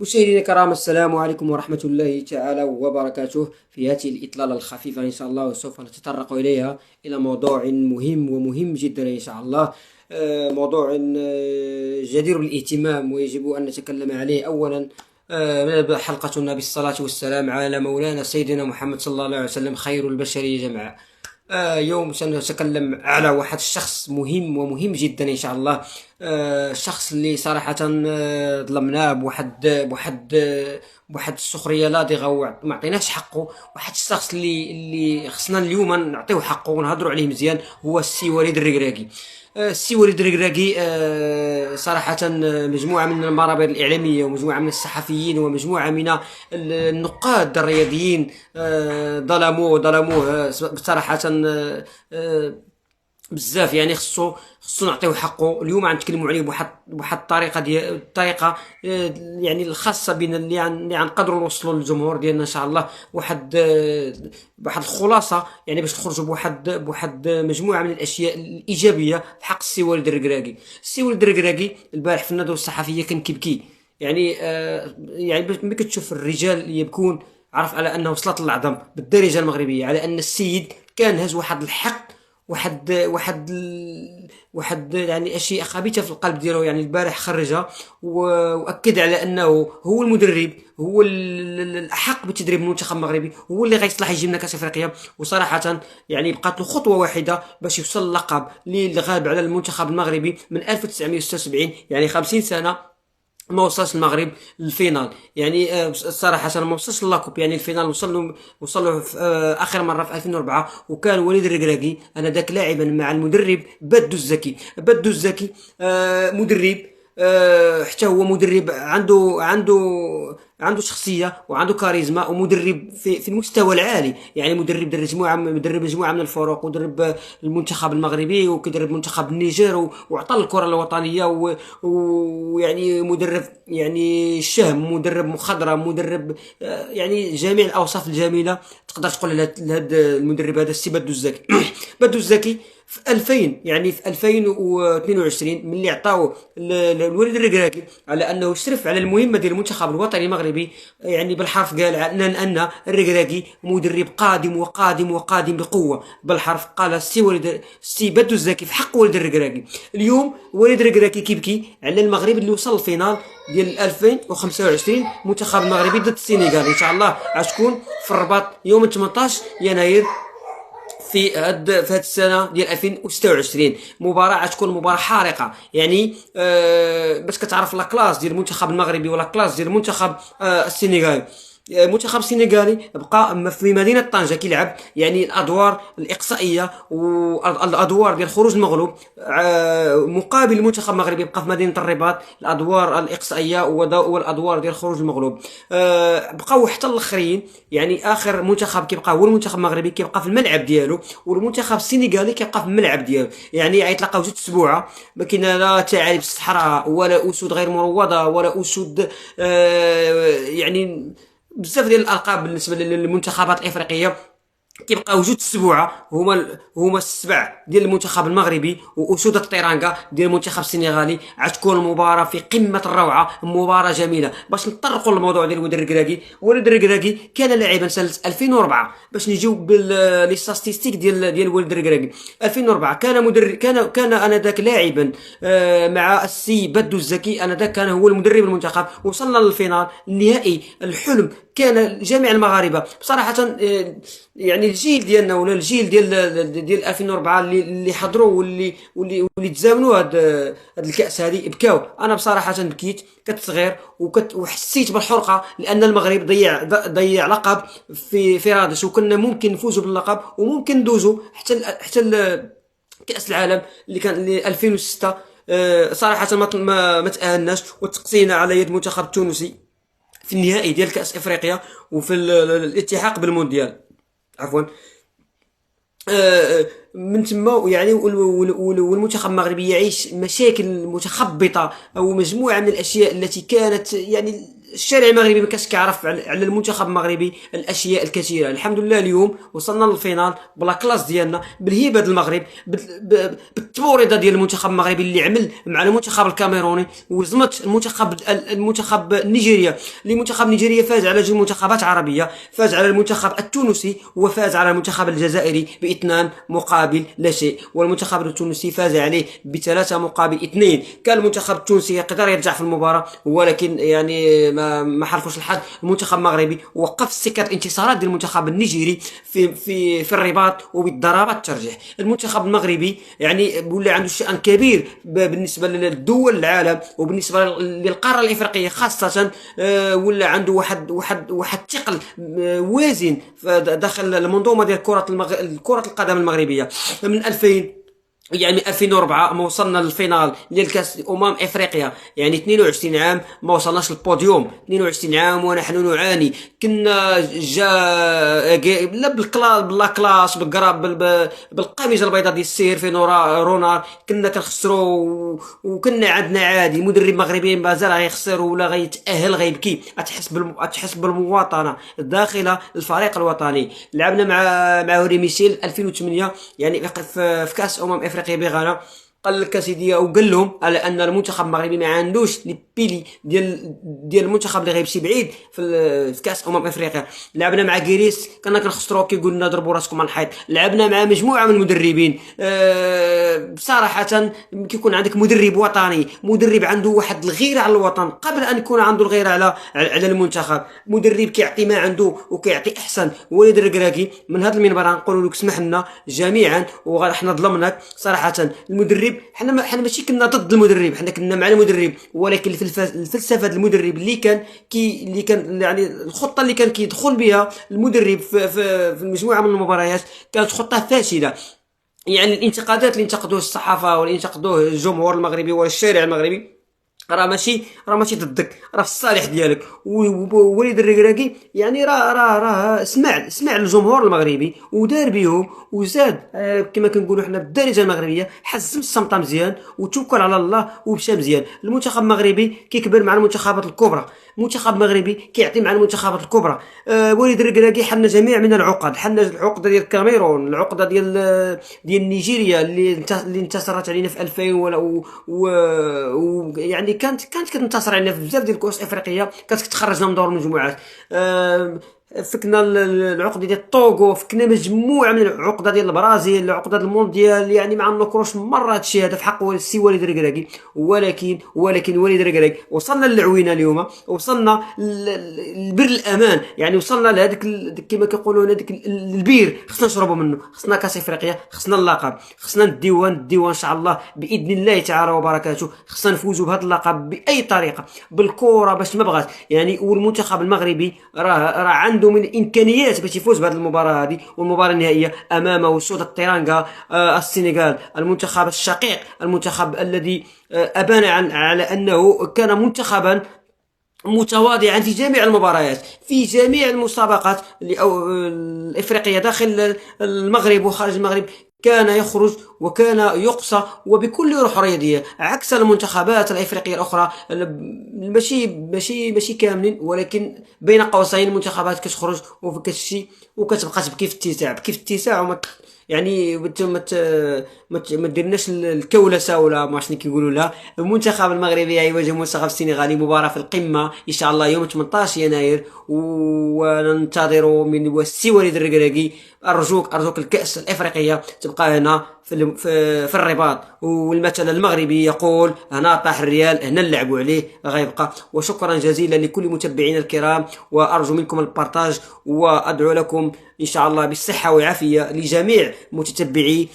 مشاهدينا الكرام، السلام عليكم ورحمة الله تعالى وبركاته. في هذه الإطلالة الخفيفة إن شاء الله سوف نتطرق إلى موضوع مهم ومهم جدا إن شاء الله. موضوع جدير بالاهتمام ويجب أن نتكلم عليه. أولا نبدأ حلقتنا بالصلاة والسلام على مولانا سيدنا محمد صلى الله عليه وسلم، خير البشرية جمعاء. يوم سنتكلم على واحد الشخص مهم ومهم جدا إن شاء الله. الشخص اللي صراحة ظلمناه بواحد السخرية لاذقة وما عطيناش حقه. واحد الشخص اللي خصنا اليوم نعطيه حقه ونهضروا عليه مزيان، هو السي وليد الركراكي. السي وليد الركراكي صراحة مجموعة من المرابط الإعلامية ومجموعة من الصحفيين ومجموعة من النقاد الرياضيين ظلموه صراحة بزاف. يعني خصو نعطيو حقه. اليوم غنتكلموا عليه بواحد الطريقه الطريقه يعني الخاصه بنا اللي غنقدروا نوصلوا للجمهور ديالنا ان شاء الله. بواحد الخلاصه، يعني باش نخرجوا بواحد مجموعه من الاشياء الايجابيه في حق السي وليد الركراكي. السي وليد الركراكي البارح في الندوه الصحفيه كان كيبكي. يعني ملي كتشوف الرجال يبكون، عرف على انه وصلت العظم بالدارجه المغربيه، على ان السيد كان هز واحد الحق، واحد يعني اشياء خبيثه في القلب ديالو. يعني البارح خرجها واكد على انه هو المدرب، هو الاحق بتدريب المنتخب المغربي، هو اللي غيصلح يجي لنا كاس افريقيا. وصراحه يعني بقات له خطوه واحده باش يوصل اللقب اللي غاب على المنتخب المغربي من 1976، يعني 50 سنه ما وصلش المغرب للفينال. يعني صراحه ما وصلش للاكوب، يعني الفينال وصلوا في اخر مره في 2004. وكان وليد الركراكي انا ذاك لاعبا مع المدرب بدو الزكي. مدرب، حتى هو مدرب عنده شخصيه وعنده كاريزما، ومدرب في المستوى العالي. يعني مدرب مجموعه من الفرق، ودرب المنتخب المغربي وكيدرب منتخب النيجر وعطى الكره الوطنيه ويعني مدرب يعني شهم، مدرب مخضرم، مدرب يعني جميع الاوصاف الجميله تقدر تقول لهذا المدرب هذا السي بدو الزكي. بدو الزكي في 2000، يعني في 2022 ملي عطاو الوليد الركراكي على انه يشرف على المهمه ديال المنتخب الوطني المغربي، يعني بالحرف قال ان الركراكي مدرب قادم وقادم وقادم بقوه. بالحرف قال السي بدو الزكي في حق وليد الركراكي. اليوم وليد الركراكي كيبكي على المغرب اللي وصل الفينال ديال 2025، المنتخب المغربي ضد السنغال. ان شاء الله غتكون في الرباط يوم 18 يناير في هاد السنه ديال 2026. مباراه غتكون مباراه حارقه. يعني باش كتعرف لا كلاس ديال المنتخب المغربي ولا كلاس ديال المنتخب السنغالي. المنتخب السنغالي بقى في مدينه طنجه كيلعب يعني الادوار الاقصائيه والادوار ديال خروج المغلوب، مقابل المنتخب المغربي بقى في مدينه الرباط الادوار الاقصائيه والادوار ديال خروج المغلوب. بقاو حتى الاخرين. يعني اخر منتخب كيبقى هو المنتخب المغربي، كيبقى في الملعب ديالو، والمنتخب السنغالي كيبقى في الملعب ديالو. يعني غيتلاقاو جوج سبوعه، ما كاين لا ثعالب الصحراء ولا اسود غير مروضه ولا اسود يعني بزاف ديال الالقاب بالنسبه للمنتخبات الافريقيه. كيبقاو جوج السبوعه هما السبع ديال المنتخب المغربي واسود الطيرانكا ديال المنتخب السنغالي. غتكون المباراه في قمه الروعه، مباراه جميله. باش نطرقوا للموضوع ديال وليد الركراكي. وليد الركراكي كان لاعبا سنه 2004. باش نجيو لي ستاتستيك ديال وليد الركراكي. 2004 كان مدرب، كان انذاك لاعبا مع السي بدو الزكي. انذاك كان هو المدرب المنتخب. وصلنا للفينال النهائي، الحلم كان جميع المغاربه بصراحه. يعني الجيل ديالنا ولا الجيل ديال 2004 اللي حضروا واللي تزامنوا هاد الكاس هذه بكاو. انا بصراحه بكيت، كنت صغير وحسيت بالحرقه، لان المغرب ضيع لقب في رادس، وكنا ممكن نفوزوا باللقب وممكن ندوزوا حتى كاس العالم اللي كان 2006. صراحه ما تاهلناش وتقصينا على يد المنتخب التونسي في النهائي ديال كاس افريقيا وفي الالتحاق بالمونديال، عفوا. من تما يعني والمنتخب المغربي يعيش مشاكل متخبطه او مجموعه من الاشياء التي كانت يعني الشارع المغربي ما كانش كيعرف على المنتخب المغربي الاشياء الكثيره. الحمد لله اليوم وصلنا للفينال بلا كلاس ديالنا، بالهيبه ديال المغرب، بالتبوريده ديال المنتخب المغربي اللي عمل مع المنتخب الكاميروني، وزمت المنتخب نيجيريا. المنتخب نيجيريا فاز على جوج منتخبات عربيه، فاز على المنتخب التونسي وفاز على المنتخب الجزائري باثنان مقابل لا شيء، والمنتخب التونسي فاز عليه بثلاثه مقابل اثنين. كان المنتخب التونسي يقدر يرجع في المباراه، ولكن يعني ما حالفوش الحظ. المنتخب المغربي وقف سكه الانتصارات ديال المنتخب النيجيري في الرباط وبالضربات الترجيح. المنتخب المغربي يعني ولا عنده شأن كبير بالنسبه للدول العالم وبالنسبه للقاره الافريقيه خاصه. ولا عنده واحد ثقل وازن داخل المنظومه ديال كره القدم المغربيه. من 2000 يعني 2004 ما وصلنا للفينال ديال كاس افريقيا، يعني 22 عام ما وصلناش للبوديوم. 22 عام ونحن نعاني. كنا لا بلا كلاس بالقميص البيضاء ديال السير في رونار كنا كنخسروا، وكنا عندنا عادي مدرب مغربي مازال غيخسر ولا غيتاهل غيبكي. تحس بالمواطنه داخل الفريق الوطني. لعبنا مع هوري ميشيل 2008 يعني في كاس افريقيا بغانا. قال لك سيدي وقال لهم على ان المنتخب المغربي ما عندوش لي بيلي ديال المنتخب اللي غيمشي بعيد في كاس افريقيا. لعبنا مع كيريس كنا كنخسروا كيقول لنا ضربوا راسكم على الحيط. لعبنا مع مجموعه من المدربين. بصراحه كيكون عندك مدرب وطني، مدرب عنده واحد الغيره على الوطن قبل ان يكون عنده الغيره على المنتخب، مدرب كيعطي ما عنده وكيعطي احسن. وليد الركراكي من هذا المنبر نقول لك اسمح لنا جميعا وحنا ظلمناك صراحه. المدرب حنا ماشي كنا ضد المدرب، حنا كنا مع المدرب، ولكن في الفلسفه المدرب اللي كان يعني الخطه اللي كان كيدخل بها المدرب في المجموعه من المباريات كانت خطه فاشله. يعني الانتقادات اللي انتقدوه الصحافه واللي انتقدوه الجمهور المغربي والشارع المغربي راه ماشي ضدك، راه في الصالح ديالك. ووليد الركراكي يعني راه سمع الجمهور المغربي ودار بهم وزاد كما كنقولوا حنا بالدارجه المغربيه، حزم الصمته مزيان وتوكل على الله ومشى مزيان. المنتخب المغربي كيكبر مع المنتخبات الكبرى، المنتخب المغربي كيعطي مع المنتخبات الكبرى. وليد الركراكي حنا جميع من العقد، حنا العقده ديال الكاميرون، العقده ديال نيجيريا اللي انتصرت علينا في 2000 و يعني كانت كتنتصر علينا في بزاف ديال الكؤوس افريقيه، كانت كتخرجنا من دور المجموعات. فكنا العقده ديال الطوغو، فكنا مجموعه من العقده ديال البرازيل، العقده المونديال. يعني ما نكروش مره هادشي هذا في حق السي وليد الركراكي. ولكن وليد الركراكي وصلنا للعوينه اليوم، وصلنا لبر الامان. يعني وصلنا لهذاك كما كيقولوا هذاك البير خصنا نشربوا منه. خصنا كاس افريقيا، خصنا اللقب، خصنا نديوان ان شاء الله باذن الله تعالى وبركاته. خصنا نفوزوا بهذا اللقب باي طريقه، بالكره باش ما بغات يعني. والمنتخب المغربي راه عنده من الامكانيات باش يفوز بهذه المباراه هذه والمباراه النهائيه امام سود التيرانغا السنغال، المنتخب الشقيق، المنتخب الذي ابان على انه كان منتخبا متواضعا في جميع المباريات، في جميع المسابقات الافريقيه داخل المغرب وخارج المغرب. كان يخرج وكان يقصى وبكل روح رياضيه، عكس المنتخبات الافريقيه الاخرى. ماشي كاملين، ولكن بين قوسين المنتخبات كتخرج وكتمشي وكتبقى تبكي في الاتساع وما يعني ما ديرناش الكولسه ولا ما شنو كيقولوا لها. المنتخب المغربي يواجه المنتخب السنغالي، مباراه في القمه ان شاء الله يوم 18 يناير، وننتظر من السي وليد الركراكي ارجوك الكأس الافريقيه تبقى هنا في الرباط. والمثل المغربي يقول هنا طاح الريال هنا نلعبوا عليه غيبقى. وشكرا جزيلا لكل متابعينا الكرام، وارجو منكم البارتاج، وادعو لكم ان شاء الله بالصحه والعافيه لجميع متتبعي